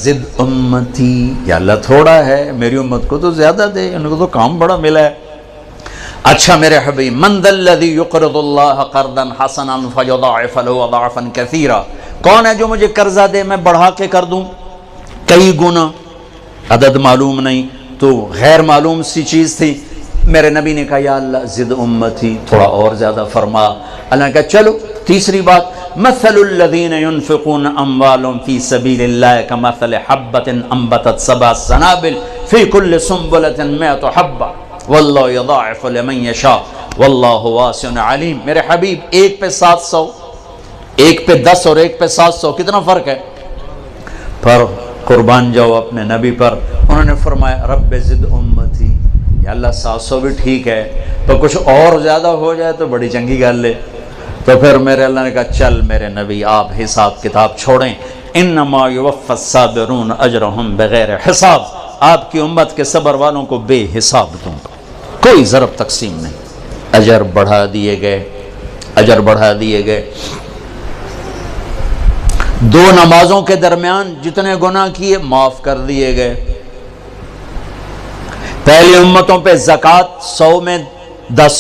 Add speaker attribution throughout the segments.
Speaker 1: زد امتی، یا اللہ تھوڑا ہے، میری امت کو تو زیادہ دے، ان کو تو کام بڑا ملا ہے۔ اچھا میرے حبیب، من ذا الذی یقرض اللہ قرضا حسنا فیضاعف له اضعافا کثیرا، کون ہے جو مجھے قرضہ دے میں بڑھا کے کر دوں کئی گنا؟ عدد معلوم نہیں تو غیر معلوم سی چیز تھی۔ میرے نبی نے کہا یا اللہ زد امتی، تھوڑا اور زیادہ فرما۔ اللہ نے کہا چلو تیسری بات، مثل الذین ينفقون اموالهم فی سبیل اللہ کمثل حبۃ انبتت سبع سنابل فی کل سنبلۃ مئۃ حبۃ واللہ یضاعف لمن یشاء واللہ واسع علیم۔ میرے حبیب ایک پہ 700، ایک پہ 10 اور ایک پہ 700، کتنا فرق ہے؟ پر قربان جاؤ اپنے نبی پر، انہوں نے فرمایا رب زد امتی، یا اللہ 700 بھی ٹھیک ہے تو کچھ اور زیادہ ہو جائے تو بڑی چنگی گل ہے۔ تو پھر میرے اللہ نے کہا چل میرے نبی آپ حساب کتاب چھوڑیں، انما یوفی الصابرون اجرہم بغیر حساب، آپ کی امت کے صبر والوں کو بے حساب دوں گا، کوئی ضرب تقسیم نہیں، اجر بڑھا دیے گئے، اجر بڑھا دیے گئے۔ 2 نمازوں کے درمیان جتنے گناہ کیے معاف کر دیے گئے۔ پہلی امتوں پہ زکوٰۃ 100 میں 10،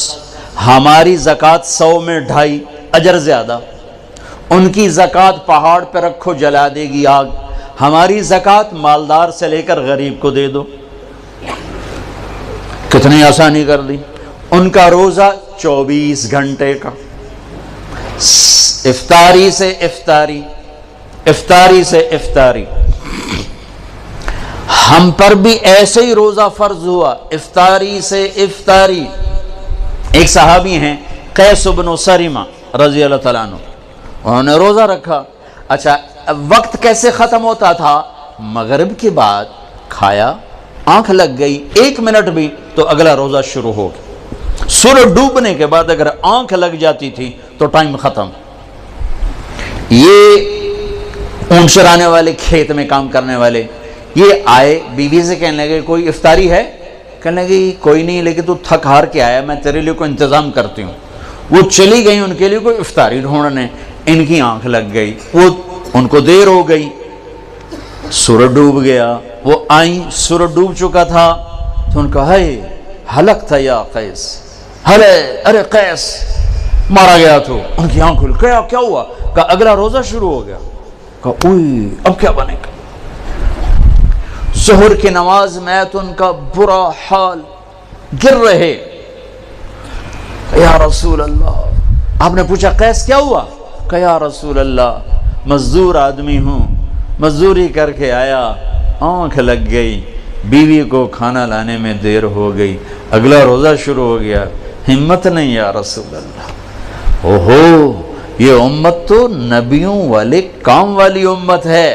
Speaker 1: ہماری زکوٰۃ 100 میں 2.5، اجر زیادہ۔ ان کی زکوٰۃ پہاڑ پہ رکھو جلا دے گی آگ، ہماری زکوٰۃ مالدار سے لے کر غریب کو دے دو، کتنی آسانی کر دی۔ ان کا روزہ 24 گھنٹے کا، افطاری سے افطاری، افطاری سے افطاری۔ ہم پر بھی ایسے ہی روزہ فرض ہوا، افطاری سے افطاری۔ ایک صحابی ہیں قیس بن سریمہ رضی اللہ تعالیٰ عنہ، انہوں نے روزہ رکھا۔ اچھا وقت کیسے ختم ہوتا تھا؟ مغرب کے بعد کھایا، آنکھ لگ گئی 1 منٹ بھی تو اگلا روزہ شروع ہو گیا۔ سورج ڈوبنے کے بعد اگر آنکھ لگ جاتی تھی تو ٹائم ختم۔ یہ اونٹ چرانے والے، کھیت میں کام کرنے والے، یہ آئے بیوی سے کہنے لگے کوئی افطاری ہے؟ کہنے لگے کوئی نہیں، لیکن تو تھک ہار کے آیا، میں تیرے لیے کوئی انتظام کرتی ہوں۔ وہ چلی گئی ان کے لیے کوئی افطاری ڈھونڈنے، ان کی آنکھ لگ گئی، وہ ان کو دیر ہو گئی، سورج ڈوب گیا۔ وہ آئیں، سورج ڈوب چکا تھا تو ان کا ہے ہلک تھا یا قیس، ہلے ارے قیس مارا گیا تو ان کی آنکھ کھل، کیا ہوا؟ کہا اگلا روزہ شروع ہو گیا۔ کہا اوئی اب کیا بنے گا؟ ظہر کی نماز میں تو ان کا برا حال، گر رہے۔ یا رسول اللہ، آپ نے پوچھا قیس کیا ہوا؟ کہ یا رسول اللہ مزدور آدمی ہوں، مزدوری کر کے آیا، آنکھ لگ گئی، بیوی کو کھانا لانے میں دیر ہو گئی، اگلا روزہ شروع ہو گیا، ہمت نہیں یا رسول اللہ۔ اوہو، یہ امت تو نبیوں والے کام والی امت ہے،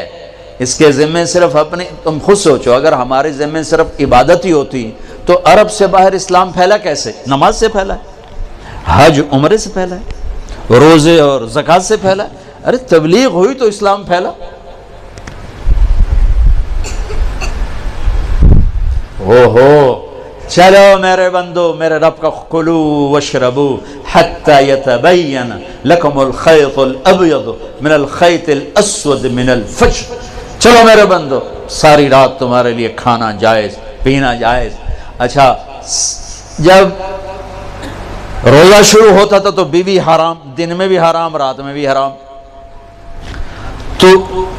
Speaker 1: اس کے ذمہ صرف اپنے، تم خود سوچو اگر ہمارے ذمہ صرف عبادت ہی ہوتی تو عرب سے باہر اسلام پھیلا کیسے؟ نماز سے پھیلا ہے، حج عمرے سے پھیلا ہے، روزے اور زکوٰۃ سے پھیلا ہے۔ ارے تبلیغ ہوئی تو اسلام پھیلا۔ اوہو، چلو میرے بندو، میرے رب کا کلو واشربو حتی یتبین لکم الخیط الابیض من الخیط الاسود من الفجر۔ چلو میرے بندو، ساری رات تمہارے لیے کھانا جائز، پینا جائز۔ اچھا جب روزہ شروع ہوتا تھا تو بیوی حرام، دن میں بھی حرام، رات میں بھی حرام۔ تو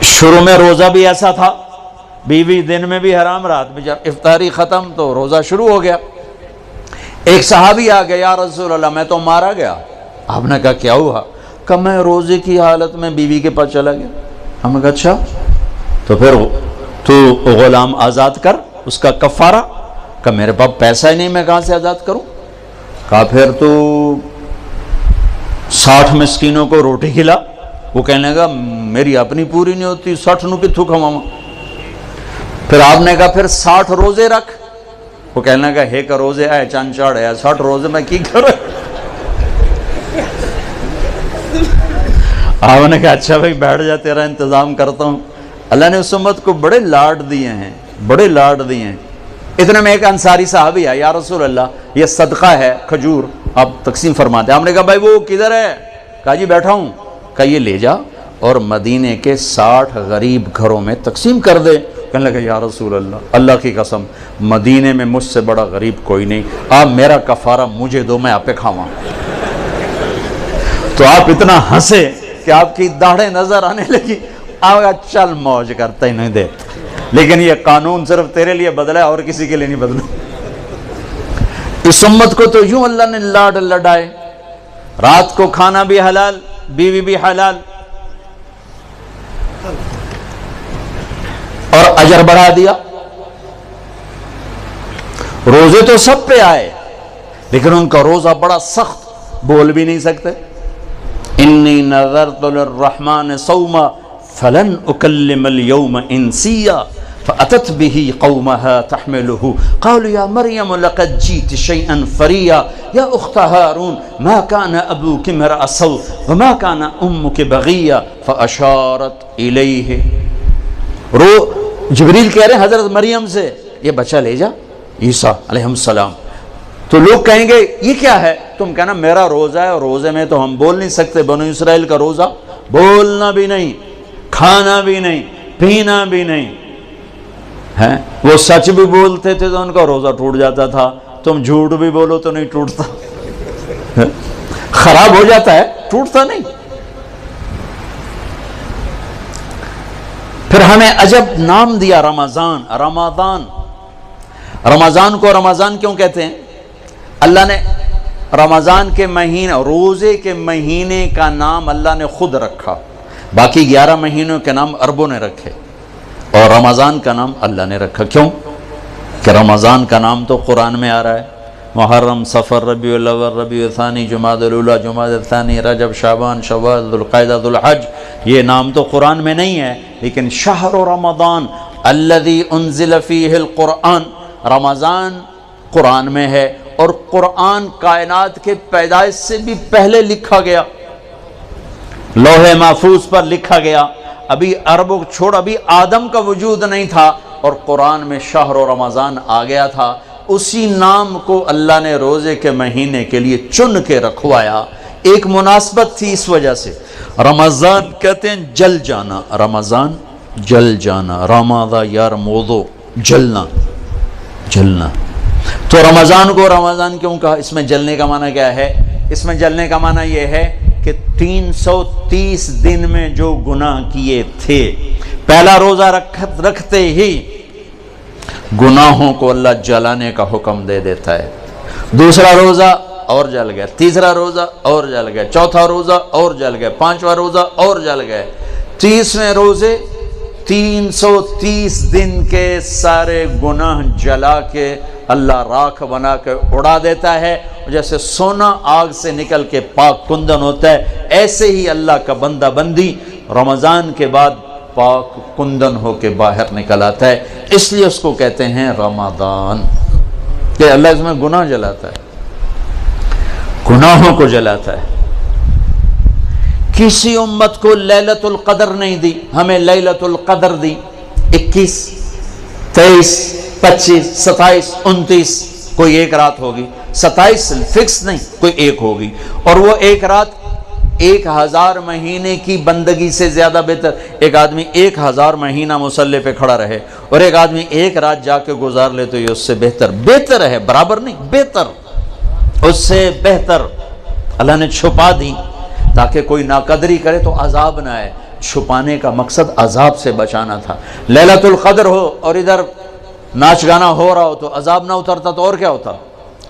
Speaker 1: شروع میں روزہ بھی ایسا تھا، بیوی دن میں بھی حرام، رات میں، جب افطاری ختم تو روزہ شروع ہو گیا۔ ایک صحابی آ گیا، یا رسول اللہ میں تو مارا گیا۔ آپ نے کہا کیا ہوا؟ کہ میں روزے کی حالت میں بیوی کے پاس چلا گیا۔ ہم نے کہا اچھا، تو پھر تو غلام آزاد کر، اس کا کفارہ۔ کہ میرے پاس پیسہ ہی نہیں، میں کہاں سے آزاد کروں؟ کہا پھر تو 60 مسکینوں کو روٹی کھلا۔ وہ کہنے لگا میری اپنی پوری نہیں ہوتی، 60 نو کتھوں کھواواں۔ پھر آپ نے کہا پھر 60 روزے رکھ۔ وہ کہنے لگا ایک روزے آئے چند چاڑ ہے، 60 روزے میں کی کروں؟ آپ نے کہا اچھا بھائی بیٹھ جا، تیرا انتظام کرتا ہوں۔ اللہ نے اس امت کو بڑے لاڈ دیے ہیں، بڑے لاڈ دیے ہیں۔ اتنے میں ایک انصاری صحابی ہے، یا رسول اللہ یہ صدقہ ہے کھجور، آپ تقسیم فرماتے ہیں۔ ہم نے کہا بھائی وہ کدھر ہے؟ کہا جی بیٹھا ہوں۔ کہا یہ لے جا، اور مدینے کے 60 غریب گھروں میں تقسیم کر دے۔ کہنے لگا یا رسول اللہ، اللہ کی قسم مدینے میں مجھ سے بڑا غریب کوئی نہیں، آپ میرا کفارہ مجھے دو، میں آپ پہ کھاواں۔ تو آپ اتنا ہنسے کہ آپ کی داڑھیں نظر آنے لگی۔ آپ کہا چل موج کرتا ہی نہیں دے، لیکن یہ قانون صرف تیرے لیے بدلا ہے اور کسی کے لیے نہیں بدلا۔ اس امت کو تو یوں اللہ نے لاڈ لڈائے، رات کو کھانا بھی حلال، بیوی بھی حلال، اور اجر بڑھا دیا۔ روزے تو سب پہ آئے، لیکن ان کا روزہ بڑا سخت، بول بھی نہیں سکتے۔ انی نذرت للرحمن صوما فلن اکلم اليوم انسیا فأتت به قومها تحمله قالوا يا مريم لقد جئت شيئا فريا يا أخت هارون ما كان أبوك امرأ سوء وما كان أمك بغيا فأشارت إليه۔ جبریل کہہ رہے ہیں حضرت مریم سے یہ بچہ لے جا، عیسیٰ علیہ السلام۔ تو لوگ کہیں گے یہ کیا ہے؟ تم کہنا میرا روزہ ہے، اور روزے میں تو ہم بول نہیں سکتے۔ بنو اسرائیل کا روزہ بولنا بھی نہیں، کھانا بھی نہیں، پینا بھی نہیں ہے۔ وہ سچ بھی بولتے تھے تو ان کا روزہ ٹوٹ جاتا تھا، تم جھوٹ بھی بولو تو نہیں ٹوٹتا، خراب ہو جاتا ہے، ٹوٹتا نہیں۔ پھر ہمیں عجب نام دیا رمضان۔ رمضان کو رمضان کیوں کہتے ہیں؟ اللہ نے رمضان کے مہینے، روزے کے مہینے کا نام اللہ نے خود رکھا، باقی 11 مہینوں کے نام عربوں نے رکھے، اور رمضان کا نام اللہ نے رکھا۔ کیوں؟ کہ رمضان کا نام تو قرآن میں آ رہا ہے، محرم، صفر، ربیع الاول، ربیع الثانی، جمادی الاولی، جمادی الثانی، رجب، شعبان، شوال، ذوالقعدہ، ذوالحج، یہ نام تو قرآن میں نہیں ہے، لیکن شہر رمضان الذی انزل فیہ القرآن، رمضان قرآن میں ہے، اور قرآن کائنات کے پیدائش سے بھی پہلے لکھا گیا، لوح محفوظ پر لکھا گیا۔ ابھی عربوں کو چھوڑ، ابھی آدم کا وجود نہیں تھا، اور قرآن میں شہر رمضان آ گیا تھا۔ اسی نام کو اللہ نے روزے کے مہینے کے لیے چن کے رکھوایا، ایک مناسبت تھی اس وجہ سے۔ رمضان کہتے ہیں جل جانا، رمضان جل جانا، رمضا یرمضو، جلنا، جلنا۔ تو رمضان کو رمضان کیوں کہا؟ اس میں جلنے کا معنی کیا ہے؟ اس میں جلنے کا معنی یہ ہے کہ 330 دن میں جو گناہ کیے تھے، پہلا روزہ رکھتے ہی گناہوں کو اللہ جلانے کا حکم دے دیتا ہے۔ دوسرا روزہ اور جل گیا، تیسرا روزہ اور جل گیا، چوتھا روزہ اور جل گیا، پانچواں روزہ اور جل گئے، 30ویں روزے 330 دن کے سارے گناہ جلا کے اللہ راکھ بنا کے اڑا دیتا ہے۔ جیسے سونا آگ سے نکل کے پاک کندن ہوتا ہے، ایسے ہی اللہ کا بندہ بندی رمضان کے بعد پاک کندن ہو کے باہر نکل آتا ہے۔ اس لیے اس کو کہتے ہیں رمضان، کہ اللہ اس میں گناہ جلاتا ہے، گناہوں کو جلاتا ہے۔ کسی امت کو لیلۃ القدر نہیں دی، ہمیں لیلۃ القدر دی۔ 21، 23، 25، 27، 29 کوئی ایک رات ہوگی، 27 فکس نہیں، کوئی ایک ہوگی، اور وہ ایک رات 1000 مہینے کی بندگی سے زیادہ بہتر۔ ایک آدمی 1000 مہینہ مصلی پہ کھڑا رہے اور ایک آدمی ایک رات جا کے گزار لے تو یہ اس سے بہتر ہے، برابر نہیں، بہتر، اس سے بہتر۔ اللہ نے چھپا دی تاکہ کوئی ناقدری کرے تو عذاب نہ آئے، چھپانے کا مقصد عذاب سے بچانا تھا۔ لیلۃ القدر ہو اور ادھر ناچ گانا ہو رہا ہو تو عذاب نہ اترتا تو اور کیا ہوتا؟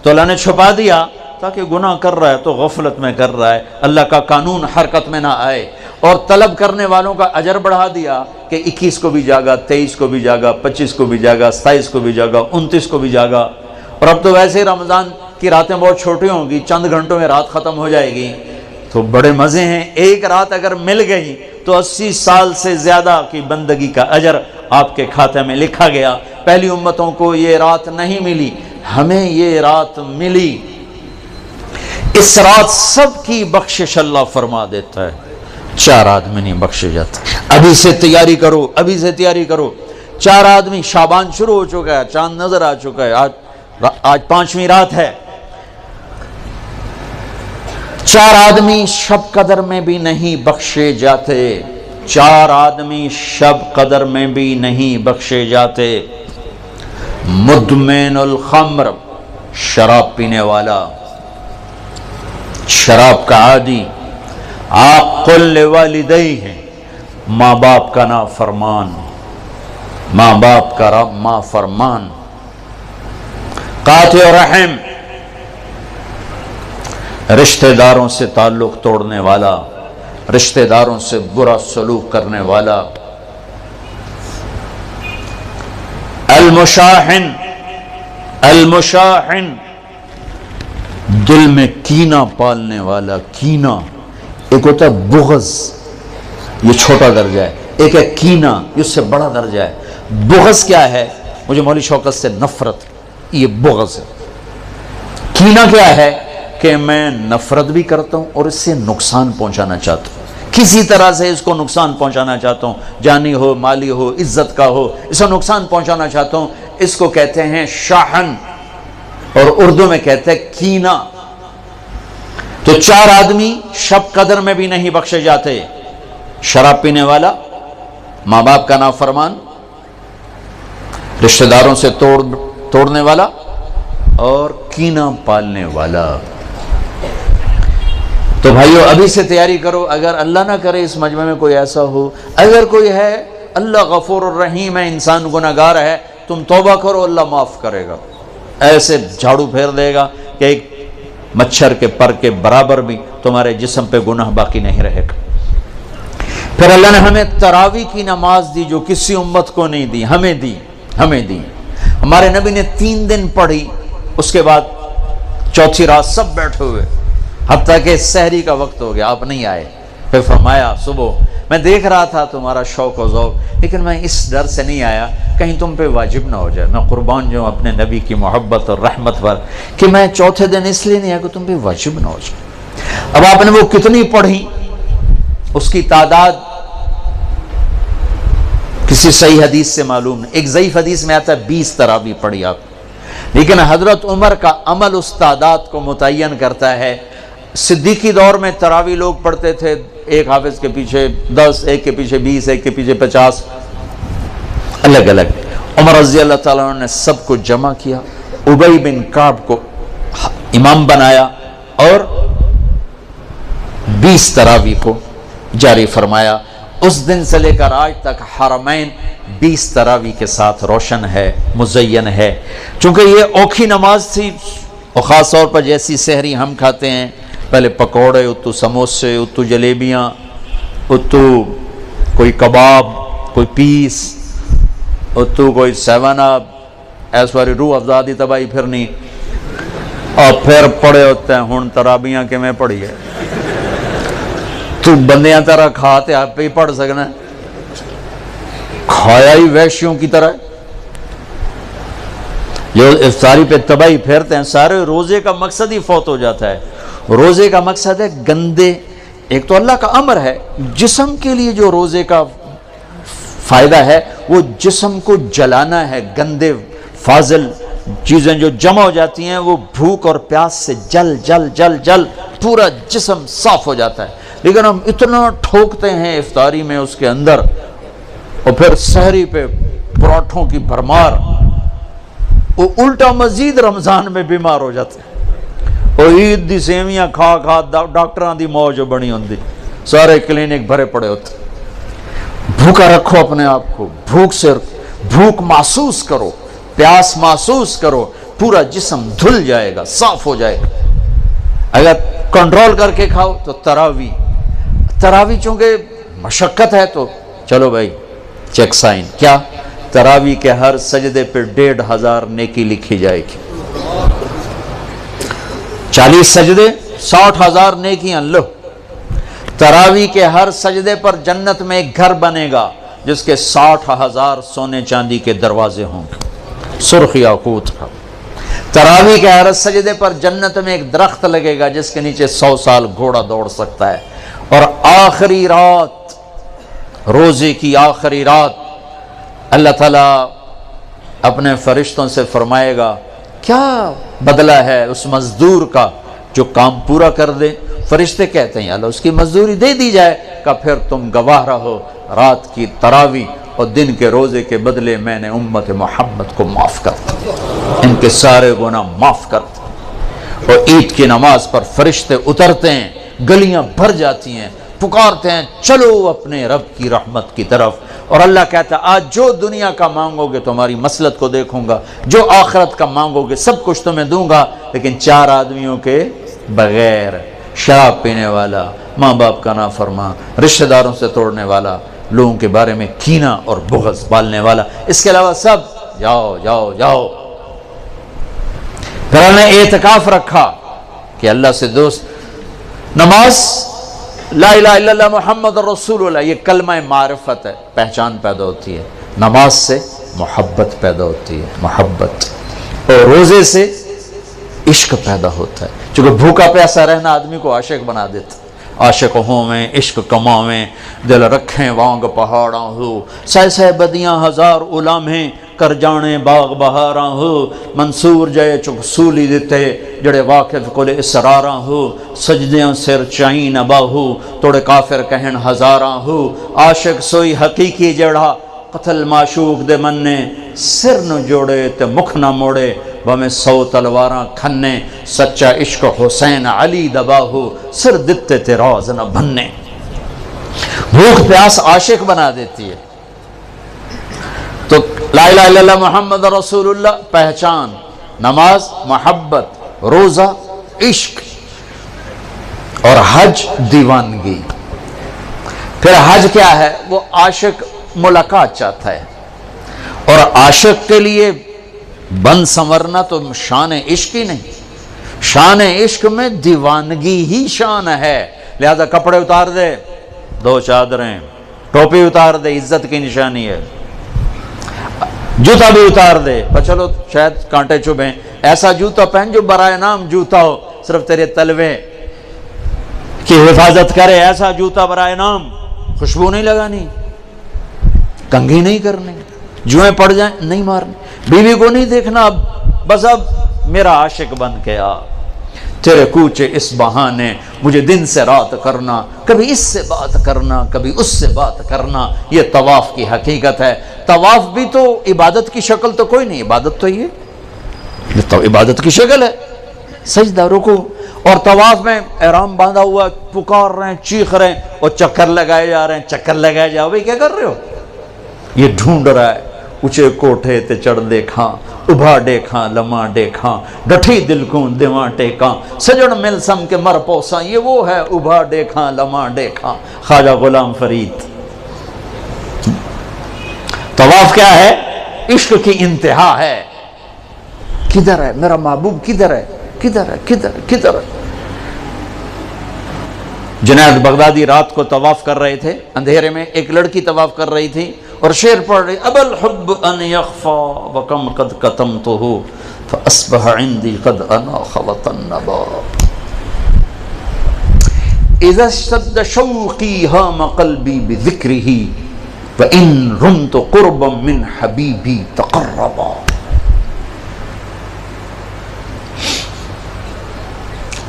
Speaker 1: تو اللہ نے چھپا دیا تاکہ گناہ کر رہا ہے تو غفلت میں کر رہا ہے، اللہ کا قانون حرکت میں نہ آئے، اور طلب کرنے والوں کا اجر بڑھا دیا کہ 21 کو بھی جاگا، 23 کو بھی جاگا، 25 کو بھی جاگا، 27 کو بھی جاگا، 29 کو بھی جاگا۔ اور اب تو ویسے ہی رمضان کی راتیں بہت چھوٹی ہوں گی، چند گھنٹوں میں رات ختم ہو جائے گی، تو بڑے مزے ہیں۔ ایک رات اگر مل گئی تو 80 سال سے زیادہ کی بندگی کا اجر آپ کے کھاتے میں لکھا گیا۔ پہلی امتوں کو یہ رات نہیں ملی، ہمیں یہ رات ملی۔ اس رات سب کی بخشش اللہ فرما دیتا ہے، 4 آدمی نہیں بخشے جاتے۔ ابھی سے تیاری کرو، ابھی سے تیاری کرو۔ 4 آدمی، شعبان شروع ہو چکا ہے، چاند نظر آ چکا ہے، آج 5ویں رات ہے۔ 4 آدمی شب قدر میں بھی نہیں بخشے جاتے۔ 4 آدمی شب قدر میں بھی نہیں بخشے جاتے۔ مدمن الخمر، شراب پینے والا، شراب کا عادی، عاق لوالدیہ، ماں باپ کا نافرمان، ماں باپ کا نافرمان، قاطع رحم، رشتہ داروں سے تعلق توڑنے والا، رشتہ داروں سے برا سلوک کرنے والا، المشاحن، المشاحن، دل میں کینہ پالنے والا، کینہ، ایک ہوتا ہے بغض، یہ چھوٹا درجہ ہے، ایک ہے کینہ، اس سے بڑا درجہ ہے۔ بغض کیا ہے؟ مجھے مولوی شوکت سے نفرت، یہ بغض ہے۔ کینہ کیا ہے؟ کہ میں نفرت بھی کرتا ہوں اور اس سے نقصان پہنچانا چاہتا ہوں، کسی طرح سے اس کو نقصان پہنچانا چاہتا ہوں، جانی ہو، مالی ہو، عزت کا ہو، اس کو نقصان پہنچانا چاہتا ہوں، اس کو کہتے ہیں شاحن، اور اردو میں کہتے ہیں کینہ۔ تو 4 آدمی شب قدر میں بھی نہیں بخشے جاتے، شراب پینے والا، ماں باپ کا نافرمان، رشتہ داروں سے توڑنے والا، اور کینہ پالنے والا۔ تو بھائیو ابھی سے تیاری کرو، اگر اللہ نہ کرے اس مجمع میں کوئی ایسا ہو، اگر کوئی ہے، اللہ غفور الرحیم ہے، انسان گناہگار ہے، تم توبہ کرو، اللہ معاف کرے گا، ایسے جھاڑو پھیر دے گا کہ ایک مچھر کے پر کے برابر بھی تمہارے جسم پہ گناہ باقی نہیں رہے گا۔ پھر اللہ نے ہمیں تراویح کی نماز دی جو کسی امت کو نہیں دی، ہمیں دی، ہمیں دی۔ ہمارے نبی نے 3 دن پڑھی، اس کے بعد چوتھی رات سب بیٹھے ہوئے، حتیٰ کہ سحری کا وقت ہو گیا، آپ نہیں آئے۔ پھر فرمایا صبح میں دیکھ رہا تھا تمہارا شوق و ذوق، لیکن میں اس ڈر سے نہیں آیا کہیں تم پہ واجب نہ ہو جائے، میں قربان جو اپنے نبی کی محبت اور رحمت پر، کہ میں چوتھے دن اس لیے نہیں آیا کہ تم پہ واجب نہ ہو جائے۔ اب آپ نے وہ کتنی پڑھی، اس کی تعداد کسی صحیح حدیث سے معلوم نہیں، ایک ضعیف حدیث میں آتا ہے 20 تراویح پڑھی آپ، لیکن حضرت عمر کا عمل اس تعداد کو متعین کرتا ہے۔ صدیقی دور میں تراویح لوگ پڑھتے تھے، ایک حافظ کے پیچھے 10، ایک کے پیچھے 20، ایک کے پیچھے 50، الگ الگ۔ عمر رضی اللہ تعالیٰ عنہ نے سب کو جمع کیا، ابی بن کعب کو امام بنایا اور 20 تراویح کو جاری فرمایا۔ اس دن سے لے کر آج تک حرمین 20 تراویح کے ساتھ روشن ہے، مزین ہے۔ چونکہ یہ اوکھی نماز تھی، اور خاص طور پر جیسی سحری ہم کھاتے ہیں، پہلے پکوڑے، اتو سموسے، اتو جلیبیاں، اتو کوئی کباب، کوئی پیس، اتو کوئی 7 اپ، ایس واری روح افزادی تباہی پھرنی، اور پھر پڑے ہوتے ہیں ہن ترابیاں کہ میں پڑھی ہے، تو بندیاں طرح کھاتے آپ پہ ہی پڑھ سکنا ہے، کھایا ہی ویشیوں کی طرح۔ جو افطاری پہ تباہی پھیرتے ہیں، سارے روزے کا مقصد ہی فوت ہو جاتا ہے۔ روزے کا مقصد ہے گندے، ایک تو اللہ کا امر ہے، جسم کے لیے جو روزے کا فائدہ ہے وہ جسم کو جلانا ہے، گندے فاضل چیزیں جو جمع ہو جاتی ہیں وہ بھوک اور پیاس سے جل جل جل جل پورا جسم صاف ہو جاتا ہے، لیکن ہم اتنا ٹھوکتے ہیں افطاری میں اس کے اندر، اور پھر سحری پہ پراٹھوں کی بھرمار، وہ الٹا مزید رمضان میں بیمار ہو جاتے ہیں، اور عید دی سیویاں کھا کھا ڈاکٹراں دی موج بنی ہوندی، سارے کلینک بھرے پڑے ہوتے۔ بھوکا رکھو اپنے آپ کو، بھوک محسوس کرو، پیاس محسوس کرو، پورا جسم دھل جائے گا، صاف ہو جائے گا۔ اگر کنٹرول کر کے کھاؤ تو تراویح چونکہ مشقت ہے، تو چلو بھائی چیک سائن، کیا تراویح کے ہر سجدے پہ 1500 نیکی لکھی جائے گی، 40 سجدے 60,000 نیکیاں لو۔ تراویح کے ہر سجدے پر جنت میں ایک گھر بنے گا جس کے 60,000 سونے چاندی کے دروازے ہوں گے، سرخ یاقوت کا۔ تراویح کے ہر سجدے پر جنت میں ایک درخت لگے گا جس کے نیچے 100 سال گھوڑا دوڑ سکتا ہے۔ اور آخری رات، روزے کی آخری رات، اللہ تعالیٰ اپنے فرشتوں سے فرمائے گا کیا بدلہ ہے اس مزدور کا جو کام پورا کر دے فرشتے کہتے ہیں اللہ اس کی مزدوری دے دی جائے، کہ پھر تم گواہ رہو رات کی تراویح اور دن کے روزے کے بدلے میں نے امت محمد کو معاف کر دیا، ان کے سارے گناہ معاف کر دیا۔ اور عید کی نماز پر فرشتے اترتے ہیں، گلیاں بھر جاتی ہیں، پکارتے ہیں چلو اپنے رب کی رحمت کی طرف، اور اللہ کہتا ہے آج جو دنیا کا مانگو گے تمہاری مسلط کو دیکھوں گا، جو آخرت کا مانگو گے سب کچھ تمہیں دوں گا، لیکن 4 آدمیوں کے بغیر، شراب پینے والا، ماں باپ کا نافرمان، رشتہ داروں سے توڑنے والا، لوگوں کے بارے میں کینہ اور بغض پالنے والا، اس کے علاوہ سب جاؤ جاؤ جاؤ۔ پھر ہم نے اعتکاف رکھا کہ اللہ سے دوست، نماز لا الہ الا اللہ محمد رسول اللہ، یہ کلمہ معرفت ہے، پہچان پیدا ہوتی ہے، نماز سے محبت پیدا ہوتی ہے، محبت، اور روزے سے عشق پیدا ہوتا ہے، چونکہ بھوکا پیاسا رہنا آدمی کو عاشق بنا دیتا ہے۔ عاشق ہوویں عشق کماویں، دل رکھیں وانگ پہاڑاں ہو، سہ سہ بدیاں ہزار علامیں، کر جانے باغ بہاراں ہو، منصور جے چک سولی دیتے جڑے واقف کل اسراراں ہو، سجدیاں سر چائیں نباہو، توڑے کافر کہن ہزاراں ہو، عاشق سوئی حقیقی جڑا، قتل معشوق دے مننے، سر نہ جوڑے تے مکھ نہ موڑے، بہمیں 100 تلواراں کھنے، سچا عشق حسین علی دباہو، سر دتے تے راز نہ بننے۔ بھوک پیاس عاشق بنا دیتی ہے۔ تو لا الہ الا اللہ محمد رسول اللہ پہچان، نماز محبت، روزہ عشق، اور حج دیوانگی۔ پھر حج کیا ہے؟ وہ عاشق ملاقات چاہتا ہے، اور عاشق کے لیے بن سنورنا تو شان عشق ہی نہیں، شان عشق میں دیوانگی ہی شان ہے، لہذا کپڑے اتار دے 2 چادریں، ٹوپی اتار دے عزت کی نشانی ہے، جوتا بھی اتار دے پر چلو شاید کانٹے چبھیں، ایسا جوتا پہن جو برائے نام جوتا ہو، صرف تیرے تلوے کی حفاظت کرے، ایسا جوتا برائے نام، خوشبو نہیں لگانی، کنگھی نہیں کرنی، جوئیں پڑ جائیں نہیں مارنی، بیوی کو نہیں دیکھنا، اب بس اب میرا عاشق بن کے آ، تیرے کوچے اس بہانے مجھے دن سے رات کرنا، کبھی اس سے بات کرنا کبھی اس سے بات کرنا، یہ طواف کی حقیقت ہے۔ طواف بھی تو عبادت کی شکل تو کوئی نہیں، عبادت تو یہ تو عبادت کی شکل ہے، سجدہ رکوع، اور طواف میں احرام باندھا ہوا، پکار رہے ہیں چیخ رہے ہیں، اور چکر لگائے جا رہے ہیں، چکر لگائے جاؤ، بھائی کیا کر رہے ہو؟ یہ ڈھونڈ رہا ہے، اونچے کوٹھے تے چڑھ دیکھاں، ابھا دیکھاں لمحہ دیکھاں، ڈٹھی دل کو دیواں ٹیکاں، سجن مل سم کے مر پوساں، یہ وہ ہے ابھا دیکھاں لمحہ دیکھاں، خواجہ غلام فرید۔ طواف کیا ہے؟ عشق کی انتہا ہے، کدھر ہے میرا محبوب، کدھر ہے کدھر ہے کدھر کدھر ہے؟ جنید بغدادی رات کو طواف کر رہے تھے، اندھیرے میں ایک لڑکی طواف کر رہی تھی اور شعر پڑھ رہی، ابا الحب ان یخفا وکم قد کتمتہ فاصبح عندی قد اناخ وطنبا، اذا اشتد شوقی ہام قلبی بذکرہ وان رمت قربا من حبیبی تقربا۔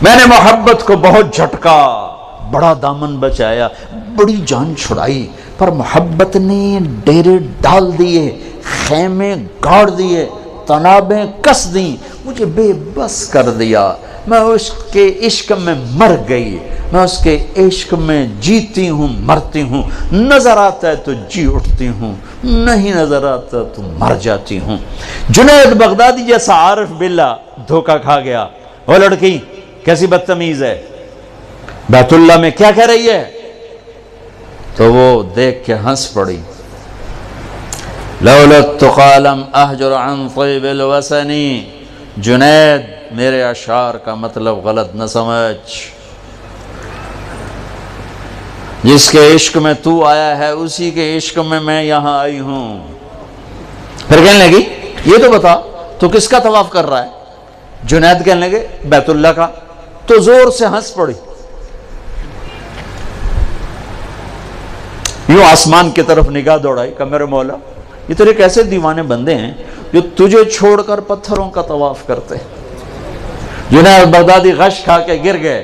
Speaker 1: میں نے محبت کو بہت جھٹکا، بڑا دامن بچایا، بڑی جان چھڑائی، پر محبت نے ڈیرے ڈال دیے، خیمے گاڑ دیے، تنابیں کس دیں، مجھے بے بس کر دیا، میں اس کے عشق میں مر گئی، میں اس کے عشق میں جیتی ہوں مرتی ہوں، نظر آتا ہے تو جی اٹھتی ہوں، نہیں نظر آتا تو مر جاتی ہوں۔ جنید بغدادی جیسا عارف باللہ دھوکہ کھا گیا، وہ لڑکی کیسی بدتمیز ہے، بیت اللہ میں کیا کہہ رہی ہے، تو وہ دیکھ کے ہنس پڑی، لولا التقى لم احجر عن طيب الوسن، جنید میرے اشعار کا مطلب غلط نہ سمجھ، جس کے عشق میں تو آیا ہے اسی کے عشق میں میں یہاں آئی ہوں۔ پھر کہنے لگی یہ تو بتا تو کس کا طواف کر رہا ہے؟ جنید کہنے لگے بیت اللہ کا، تو زور سے ہنس پڑی، یوں آسمان کی طرف نگاہ دوڑائی کہ میرے مولا یہ تیرے کیسے دیوانے بندے ہیں جو تجھے چھوڑ کر پتھروں کا طواف کرتے ہیں۔ جنید بغدادی غش کھا کے گر گئے،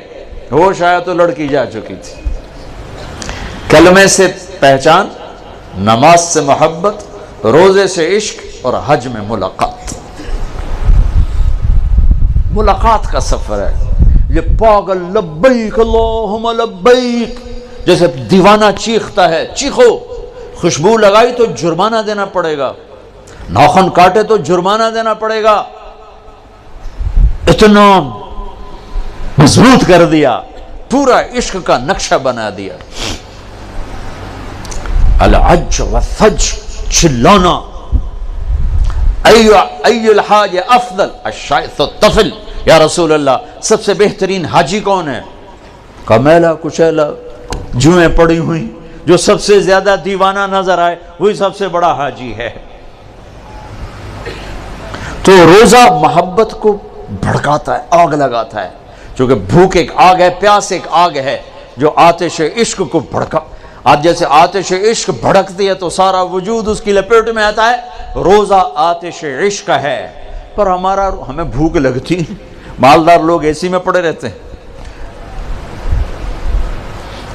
Speaker 1: ہوش آیا تو لڑکی جا چکی تھی۔ کلمے سے پہچان، نماز سے محبت، روزے سے عشق، اور حج میں ملاقات۔ ملاقات کا سفر ہے۔ یہ پاگل لبیک اللہم لبیک جیسے دیوانہ چیختا ہے، چیخو۔ خوشبو لگائی تو جرمانہ دینا پڑے گا، ناخن کاٹے تو جرمانہ دینا پڑے گا، اتنا مضبوط کر دیا، پورا عشق کا نقشہ بنا دیا۔ العج والثج، چلانا، ای الحاج افضل الشائث الطفل، یا رسول اللہ سب سے بہترین حاجی کون ہے؟ کہا میلا کچیلا جوئیں پڑی ہوئی، جو سب سے زیادہ دیوانہ نظر آئے وہی سب سے بڑا حاجی ہے۔ تو روزہ محبت کو بھڑکاتا ہے، آگ لگاتا ہے، چونکہ بھوک ایک آگ ہے، پیاس ایک آگ ہے جو آتش عشق کو بھڑکا۔ آج جیسے آتش عشق بھڑکتی ہے تو سارا وجود اس کی لپیٹ میں آتا ہے، روزہ آتش عشق ہے۔ پر ہمیں بھوک لگتی، مالدار لوگ اے سی میں پڑے رہتے ہیں،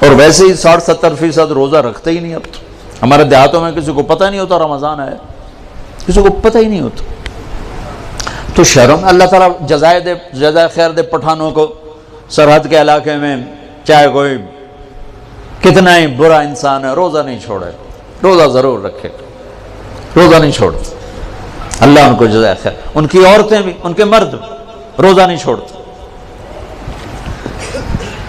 Speaker 1: اور ویسے ہی 60-70% روزہ رکھتے ہی نہیں۔ اب تو ہمارے دیہاتوں میں کسی کو پتہ نہیں ہوتا رمضان ہے، کسی کو پتہ ہی نہیں ہوتا۔ تو شہروں میں اللہ تعالیٰ جزائے خیر دے پٹھانوں کو، سرحد کے علاقے میں چاہے کوئی کتنا ہی برا انسان ہے، روزہ نہیں چھوڑے، روزہ ضرور رکھے، روزہ نہیں چھوڑتے، اللہ ان کو جزائے خیر۔ ان کی عورتیں بھی، ان کے مرد بھی روزہ نہیں چھوڑتے۔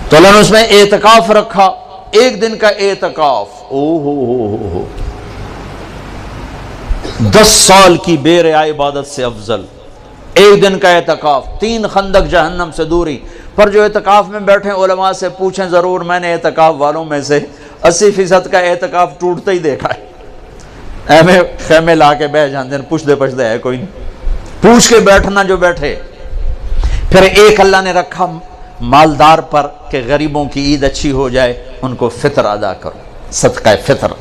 Speaker 1: تو اللہ نے اس میں اعتکاف رکھا، ایک دن کا اعتکاف، 10 سال کی بے ریا عبادت سے افضل ایک دن کا اعتکاف، 3 خندق جہنم سے دوری۔ پر جو اعتکاف میں بیٹھے علماء سے پوچھیں ضرور، میں نے اعتکاف والوں میں سے 80% کا اعتکاف ٹوٹتے ہی دیکھا ہے۔ ایمیں خیمے لا کے بیٹھ جاندے ہیں، پوچھتے ہے کوئی نہیں، پوچھ کے بیٹھنا جو بیٹھے۔ پھر ایک اللہ نے رکھا مالدار پر کہ غریبوں کی عید اچھی ہو جائے، ان کو فطر ادا کرو، صدقہ فطر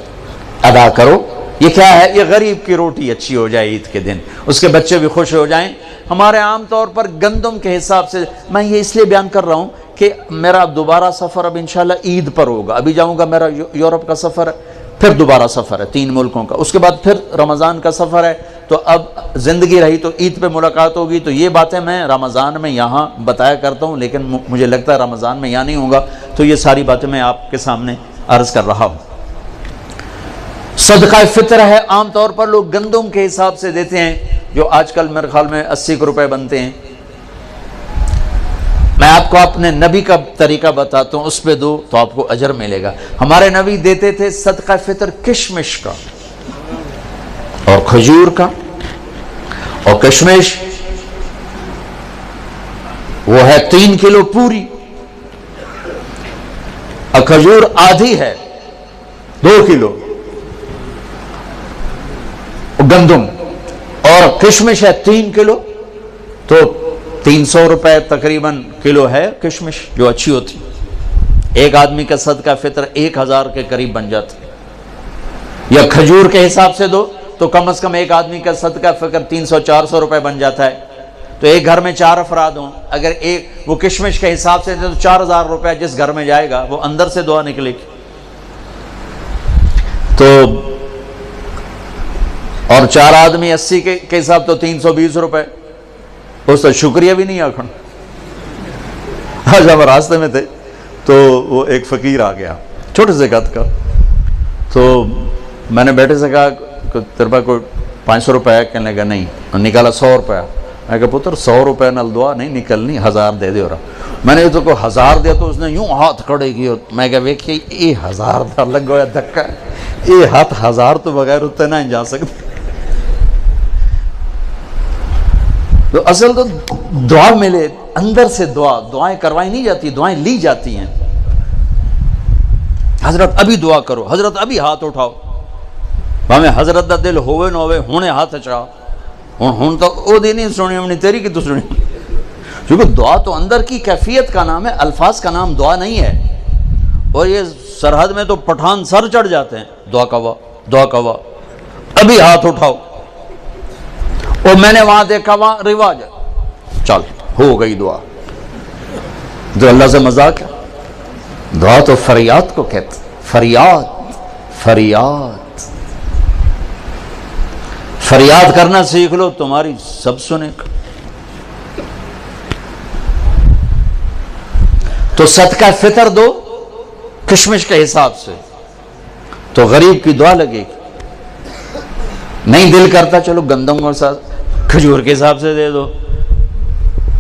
Speaker 1: ادا کرو۔ یہ کیا ہے؟ یہ غریب کی روٹی اچھی ہو جائے عید کے دن، اس کے بچے بھی خوش ہو جائیں۔ ہمارے عام طور پر گندم کے حساب سے، میں یہ اس لیے بیان کر رہا ہوں کہ میرا دوبارہ سفر اب انشاءاللہ عید پر ہوگا، ابھی جاؤں گا، میرا یورپ کا سفر ہے، پھر دوبارہ سفر ہے 3 ملکوں کا، اس کے بعد پھر رمضان کا سفر ہے۔ تو اب زندگی رہی تو عید پہ ملاقات ہوگی، تو یہ باتیں میں رمضان میں یہاں بتایا کرتا ہوں، لیکن مجھے لگتا ہے رمضان میں یہاں نہیں ہوگا، تو یہ ساری باتیں میں آپ کے سامنے عرض کر رہا ہوں۔ صدقہ فطر ہے، عام طور پر لوگ گندم کے حساب سے دیتے ہیں، جو آج کل میرے خیال میں 80 روپے بنتے ہیں۔ میں آپ کو اپنے نبی کا طریقہ بتاتا ہوں، اس پہ دو تو آپ کو اجر ملے گا۔ ہمارے نبی دیتے تھے صدقہ فطر کشمش کا اور کھجور کا، اور کشمش وہ ہے 3 کلو پوری، اور کھجور آدھی ہے 2 کلو گندم، اور کشمش ہے 3 کلو، تو 300 روپے تقریباً کلو ہے کشمش، جو اچھی ہوتی۔ ایک آدمی کا صدقہ فطر 1000 کے قریب بن جاتا ہے۔ یا کھجور کے حساب سے دو تو کم از کم ایک آدمی کا صدقہ فطر 300-400 روپے بن جاتا ہے۔ تو ایک گھر میں 4 افراد ہوں، اگر وہ کشمش کے حساب سے دے تو 4000 روپے جس گھر میں جائے گا وہ اندر سے دعا نکلے گی۔ تو اور 4 آدمی 80 کے حساب تو 320 روپے، اس تو شکریہ بھی نہیں آکھن۔ آج ہم راستے میں تھے تو وہ ایک فقیر آ گیا چھوٹے سے قد کا، تو میں نے بیٹے سے کہا کہ تیرے پاس کوئی 500 روپے ہے؟ کہنے لگا نہیں، نکالا 100 روپے۔ میں کہا پتر 100 روپے نال دعا نہیں نکلنی، 1000 دے دے۔ رہا میں نے تو کوئی 1000 دیا تو اس نے یوں ہاتھ کھڑے کیے، میں کہا ویکھیے یہ 1000 دا لگ گیا دھکا، یہ ہاتھ 1000 تو بغیر اتنے نہ جا سکتے۔ تو اصل تو دعا ملے، اندر سے دعائیں کروائی نہیں جاتی، دعائیں لی جاتی ہیں۔ حضرت ابھی دعا کرو، حضرت ابھی ہاتھ اٹھاؤ، ہمیں حضرت دا دل ہوئے نہ ہوئے ہونے ہاتھ چاہ، ہوں تو او دی نہیں سنی ہمیں تیری کی تو سنی، کیونکہ دعا تو اندر کی کیفیت کا نام ہے، الفاظ کا نام دعا نہیں ہے۔ اور یہ سرحد میں تو پٹھان سر چڑھ جاتے ہیں، دعا کوا ابھی ہاتھ اٹھاؤ۔ اور میں نے وہاں دیکھا، وہاں رواج ہے، چل ہو گئی دعا، جو اللہ سے مذاق ہے۔ دعا تو فریاد کو کہتے، فریاد فریاد فریاد کرنا سیکھ لو، تمہاری سب سنے گا۔ تو صدقہ فطر دو کشمش کے حساب سے تو غریب کی دعا لگے گی۔ نہیں دل کرتا چلو گندم اور ساتھ کھجور کے حساب سے دے دو،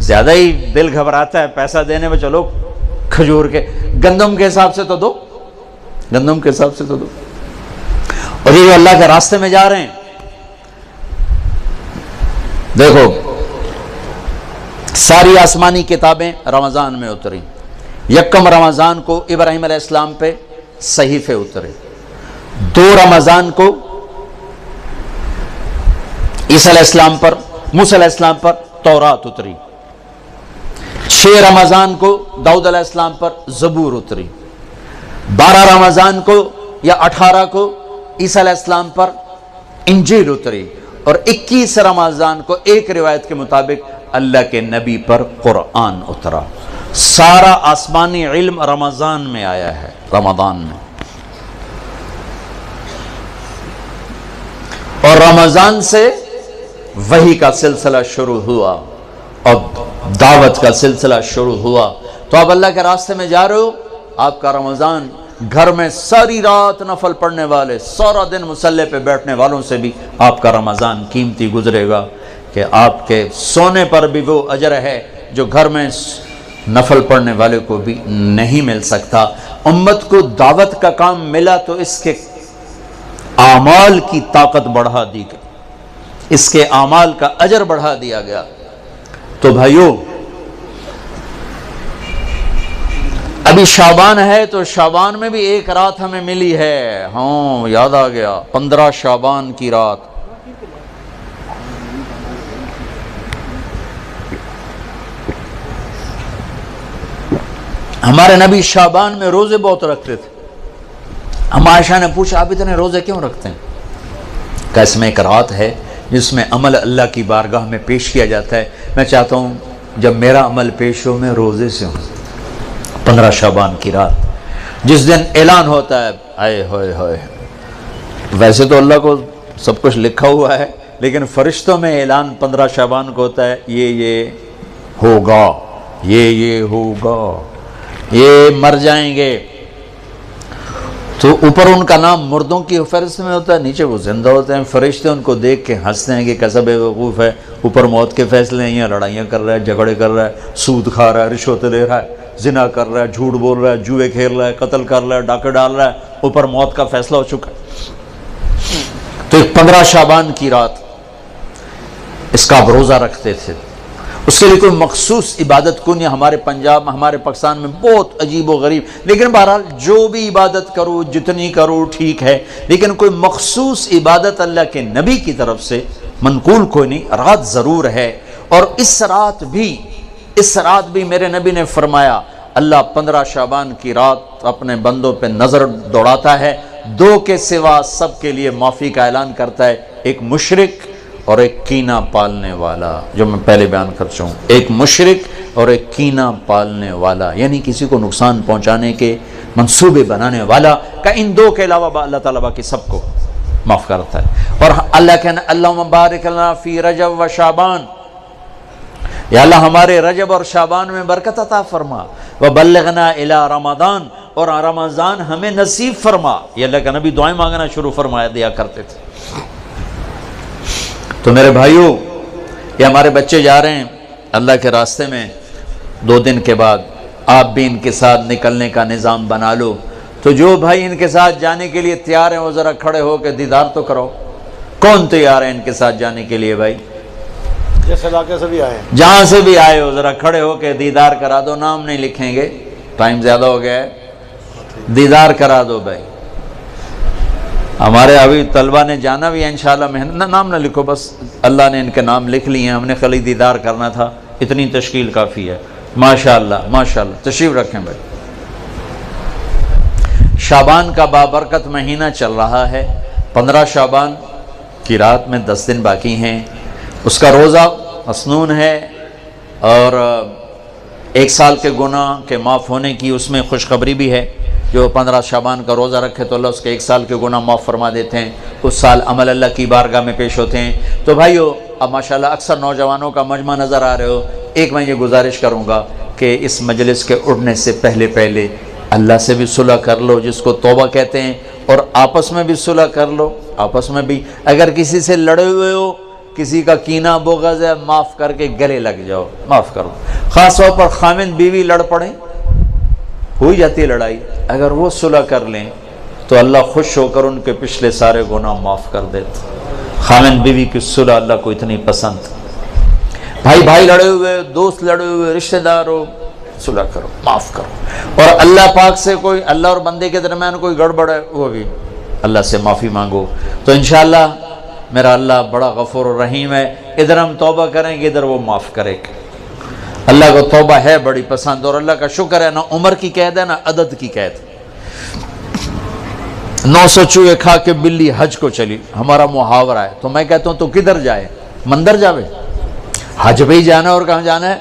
Speaker 1: زیادہ ہی دل گھبراتا ہے پیسہ دینے میں، چلو کھجور کے گندم کے حساب سے تو دو، گندم کے حساب سے تو دو۔ اور یہ جو اللہ کے راستے میں جا رہے ہیں، دیکھو ساری آسمانی کتابیں رمضان میں اتری، یکم رمضان کو ابراہیم علیہ السلام پہ صحیفے اترے، 2 رمضان کو عیسیٰ علیہ السلام پر، موسیٰ علیہ السلام پر تورات اتری، 6 رمضان کو داؤد علیہ السلام پر زبور اتری، 12 رمضان کو یا 18 کو عیسیٰ علیہ السلام پر انجیل اتری، اور 21 رمضان کو ایک روایت کے مطابق اللہ کے نبی پر قرآن اترا۔ سارا آسمانی علم رمضان میں آیا ہے، رمضان میں۔ اور رمضان سے وحی کا سلسلہ شروع ہوا اور دعوت کا سلسلہ شروع ہوا۔ تو آپ اللہ کے راستے میں جا رہے ہو، آپ کا رمضان گھر میں ساری رات نفل پڑھنے والے، سارا دن مصلی پہ بیٹھنے والوں سے بھی آپ کا رمضان قیمتی گزرے گا، کہ آپ کے سونے پر بھی وہ اجر ہے جو گھر میں نفل پڑھنے والے کو بھی نہیں مل سکتا۔ امت کو دعوت کا کام ملا تو اس کے اعمال کی طاقت بڑھا دی گئی، اس کے اعمال کا اجر بڑھا دیا گیا۔ تو بھائیو، ابھی شعبان ہے تو شعبان میں بھی ایک رات ہمیں ملی ہے، ہاں یاد آ گیا، 15 شعبان کی رات۔ ہمارے نبی شعبان میں روزے بہت رکھتے تھے۔ ہم عائشہ نے پوچھا آپ اتنے روزے کیوں رکھتے ہیں؟ کہ اس میں ایک رات ہے جس میں عمل اللہ کی بارگاہ میں پیش کیا جاتا ہے، میں چاہتا ہوں جب میرا عمل پیش ہو میں روزے سے ہوں۔ 15 شعبان کی رات جس دن اعلان ہوتا ہے، آئے ہوئے ہوئے، ویسے تو اللہ کو سب کچھ لکھا ہوا ہے، لیکن فرشتوں میں اعلان 15 شعبان کو ہوتا ہے، یہ ہوگا، یہ ہوگا، یہ مر جائیں گے۔ تو اوپر ان کا نام مردوں کی فہرست میں ہوتا ہے، نیچے وہ زندہ ہوتے ہیں۔ فرشتے ان کو دیکھ کے ہنستے ہیں کہ کیسا بے وقوف ہے، اوپر موت کے فیصلے ہیں، یہاں لڑائیاں کر رہا ہے، جھگڑے کر رہا ہے، سود کھا رہا ہے، رشوت لے رہا ہے، زنا کر رہا ہے، جھوٹ بول رہا ہے، جوئے کھیل رہا ہے، قتل کر رہا ہے، ڈاکے ڈال رہا ہے، اوپر موت کا فیصلہ ہو چکا ہے۔ تو ایک 15 شعبان کی رات اس کا آپ روزہ رکھتے تھے، اس کے لیے کوئی مخصوص عبادت کو نہیں۔ ہمارے پنجاب، ہمارے پاکستان میں بہت عجیب و غریب، لیکن بہرحال جو بھی عبادت کرو، جتنی کرو ٹھیک ہے، لیکن کوئی مخصوص عبادت اللہ کے نبی کی طرف سے منقول کوئی نہیں۔ رات ضرور ہے، اور اس رات بھی میرے نبی نے فرمایا اللہ 15 شعبان کی رات اپنے بندوں پہ نظر دوڑاتا ہے، 2 کے سوا سب کے لیے معافی کا اعلان کرتا ہے، ایک مشرک اور ایک کینہ پالنے والا، جو میں پہلے بیان کر چکا ہوں، ایک مشرک اور ایک کینہ پالنے والا، یعنی کسی کو نقصان پہنچانے کے منصوبے بنانے والا، کہ ان 2 کے علاوہ اللہ تعالیٰ باقی سب کو معاف کرتا ہے۔ اور اللہ کہنا اللہم بارک لنا فی رجب و شعبان، یا اللہ ہمارے رجب اور شعبان میں برکت عطا فرما، وبلغنا الی رمضان، اور رمضان ہمیں نصیب فرما۔ یہ اللہ کا نبی دعائیں مانگنا شروع فرمایا دیا کرتے تھے۔ تو میرے بھائیوں، یہ ہمارے بچے جا رہے ہیں اللہ کے راستے میں، 2 دن کے بعد آپ بھی ان کے ساتھ نکلنے کا نظام بنا لو۔ تو جو بھائی ان کے ساتھ جانے کے لیے تیار ہیں وہ ذرا کھڑے ہو کے دیدار تو کرو۔ کون تیار ہے ان کے ساتھ جانے کے لیے بھائی؟
Speaker 2: جس علاقے سے بھی آئے،
Speaker 1: جہاں سے بھی آئے ہو ذرا کھڑے ہو کے دیدار کرا دو۔ نام نہیں لکھیں گے، ٹائم زیادہ ہو گیا ہے، دیدار کرا دو بھائی۔ ہمارے ابھی طلبہ نے جانا بھی ہے انشاءاللہ، محنت، نام نہ لکھو، بس اللہ نے ان کے نام لکھ لیے ہیں، ہم نے خالی دیدار کرنا تھا، اتنی تشکیل کافی ہے۔ ماشاءاللہ ماشاءاللہ، تشریف رکھیں بھائی۔ شعبان کا بابرکت مہینہ چل رہا ہے، 15 شعبان کی رات میں 10 دن باقی ہیں، اس کا روزہ مسنون ہے، اور 1 سال کے گناہ کے معاف ہونے کی اس میں خوشخبری بھی ہے. جو 15 شعبان کا روزہ رکھے تو اللہ اس کے 1 سال کے گناہ معاف فرما دیتے ہیں. اس سال عمل اللہ کی بارگاہ میں پیش ہوتے ہیں. تو بھائیو اب ماشاءاللہ اکثر نوجوانوں کا مجمع نظر آ رہے ہو. ایک میں یہ گزارش کروں گا کہ اس مجلس کے اٹھنے سے پہلے اللہ سے بھی صلح کر لو جس کو توبہ کہتے ہیں، اور آپس میں بھی صلح کر لو. آپس میں بھی اگر کسی سے لڑے ہوئے ہو، کسی کا کینہ بغض ہے، معاف کر کے گلے لگ جاؤ، معاف کرو. خاص طور پر خاوند بیوی لڑ پڑیں، ہو ہی جاتی ہے لڑائی، اگر وہ صلح کر لیں تو اللہ خوش ہو کر ان کے پچھلے سارے گناہ معاف کر دیتے. خاوند بیوی کی صلح اللہ کو اتنی پسند. بھائی لڑے ہوئے، دوست لڑے ہوئے، رشتہ دار ہو، صلح کرو، معاف کرو. اور اللہ پاک سے کوئی اللہ اور بندے کے درمیان کوئی گڑبڑ ہے وہ بھی اللہ سے معافی مانگو. تو انشاءاللہ میرا اللہ بڑا غفور و رحیم ہے. ادھر ہم توبہ کریں گے، ادھر وہ معاف کرے گا. اللہ کو توبہ ہے بڑی پسند، اور اللہ کا شکر ہے نہ عمر کی قید ہے نہ عدد کی قید. 900 چوہے کھا کے بلی حج کو چلی، ہمارا محاورہ ہے. تو میں کہتا ہوں تو کدھر جائے؟ مندر جاوے؟ حج پہ ہی جانا اور کہاں جانا ہے؟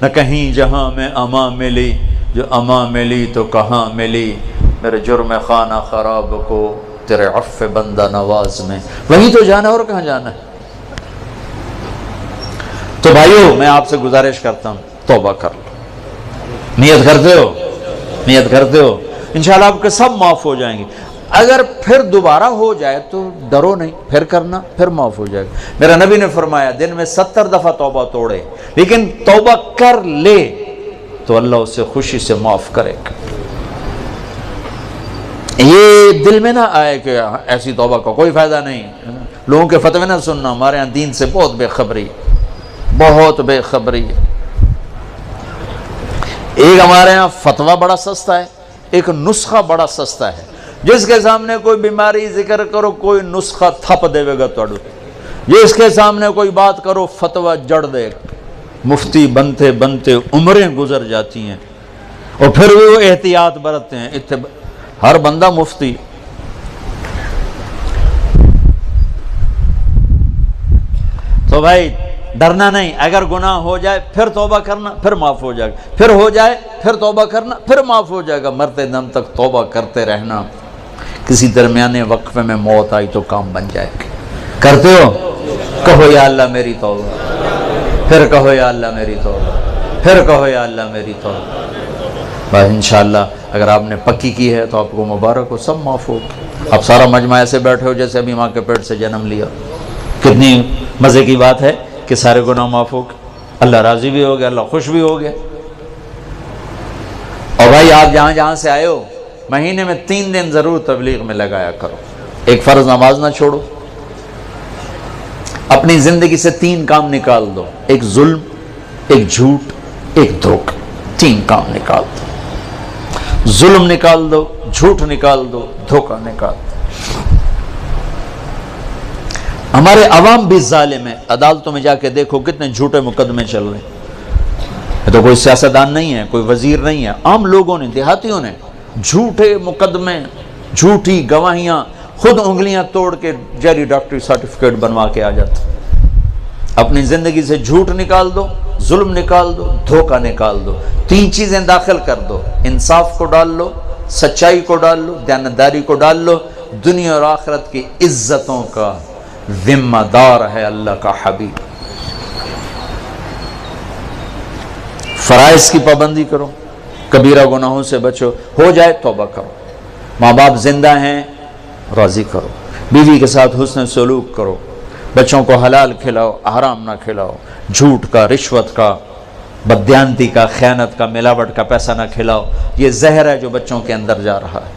Speaker 1: نہ کہیں جہاں میں اما ملی، جو اما ملی تو کہاں ملی، میرے جرم خانہ خراب کو تیرے عفو بندہ نواز میں. وہیں تو جانا اور کہاں جانا ہے. تو بھائیو میں آپ سے گزارش کرتا ہوں توبہ کر لو. نیت کرتے ہو انشاءاللہ آپ کے سب معاف ہو جائیں گے. اگر پھر دوبارہ ہو جائے تو ڈرو نہیں، پھر کرنا، پھر معاف ہو جائے گا. میرا نبی نے فرمایا دن میں 70 دفعہ توبہ توڑے، لیکن توبہ کر لے تو اللہ اسے خوشی سے معاف کرے گا. یہ دل میں نہ آئے کہ ایسی توبہ کا کوئی فائدہ نہیں. لوگوں کے فتوے نہ سننا، ہمارے ہاں دین سے بہت بے خبری ہے. ایک ہمارے ہاں فتویٰ بڑا سستا ہے، ایک نسخہ بڑا سستا ہے. جس کے سامنے کوئی بیماری ذکر کرو کوئی نسخہ تھپ دے گا توڑو، جس کے سامنے کوئی بات کرو فتویٰ جڑ دے. مفتی بنتے عمریں گزر جاتی ہیں اور پھر بھی وہ احتیاط برتتے ہیں. ہر بندہ مفتی. تو بھائی ڈرنا نہیں. اگر گناہ ہو جائے پھر توبہ کرنا، پھر معاف ہو جائے گا. پھر ہو جائے پھر توبہ کرنا، پھر معاف ہو جائے گا. مرتے دم تک توبہ کرتے رہنا. کسی درمیانے وقفے میں موت آئی تو کام بن جائے گا. کرتے ہو؟ کہو یا اللہ میری توبہ، پھر کہو یا اللہ میری توبہ، پھر کہو یا اللہ میری توبہ. بس انشاءاللہ اگر آپ نے پکی کی ہے تو آپ کو مبارک ہو، سب معاف ہو. آپ سارا مجمع ایسے بیٹھے ہو جیسے ابھی ماں کے پیٹ سے جنم لیا. کتنی مزے کی بات ہے کہ سارے گناہ معاف ہو گئے، اللہ راضی بھی ہو گیا، اللہ خوش بھی ہو گیا. اور بھائی آپ جہاں سے آئے ہو مہینے میں 3 دن ضرور تبلیغ میں لگایا کرو. ایک فرض نماز نہ چھوڑو. اپنی زندگی سے 3 کام نکال دو، ایک ظلم، ایک جھوٹ، ایک دھوکہ. 3 کام نکال دو. ظلم نکال دو، جھوٹ نکال دو، دھوکہ نکال دو. ہمارے عوام بھی ظالم ہیں. عدالتوں میں جا کے دیکھو کتنے جھوٹے مقدمے چل رہے ہیں. یہ تو کوئی سیاستدان نہیں ہے، کوئی وزیر نہیں ہے، عام لوگوں نے، دیہاتیوں نے جھوٹے مقدمے، جھوٹی گواہیاں، خود انگلیاں توڑ کے جعلی ڈاکٹری سرٹیفکیٹ بنوا کے آ جاتے. اپنی زندگی سے جھوٹ نکال دو، ظلم نکال دو، دھوکہ نکال دو. 3 چیزیں داخل کر دو. انصاف کو ڈال لو، سچائی کو ڈال لو، دیانتداری کو ڈال لو. دنیا اور آخرت کی عزتوں کا ذمہ دار ہے اللہ کا حبیب. فرائض کی پابندی کرو، کبیرہ گناہوں سے بچو. ہو جائے توبہ کرو. ماں باپ زندہ ہیں راضی کرو. بیوی کے ساتھ حسن سلوک کرو. بچوں کو حلال کھلاؤ، حرام نہ کھلاؤ. جھوٹ کا، رشوت کا، بددیانتی کا، خیانت کا، ملاوٹ کا پیسہ نہ کھلاؤ. یہ زہر ہے جو بچوں کے اندر جا رہا ہے.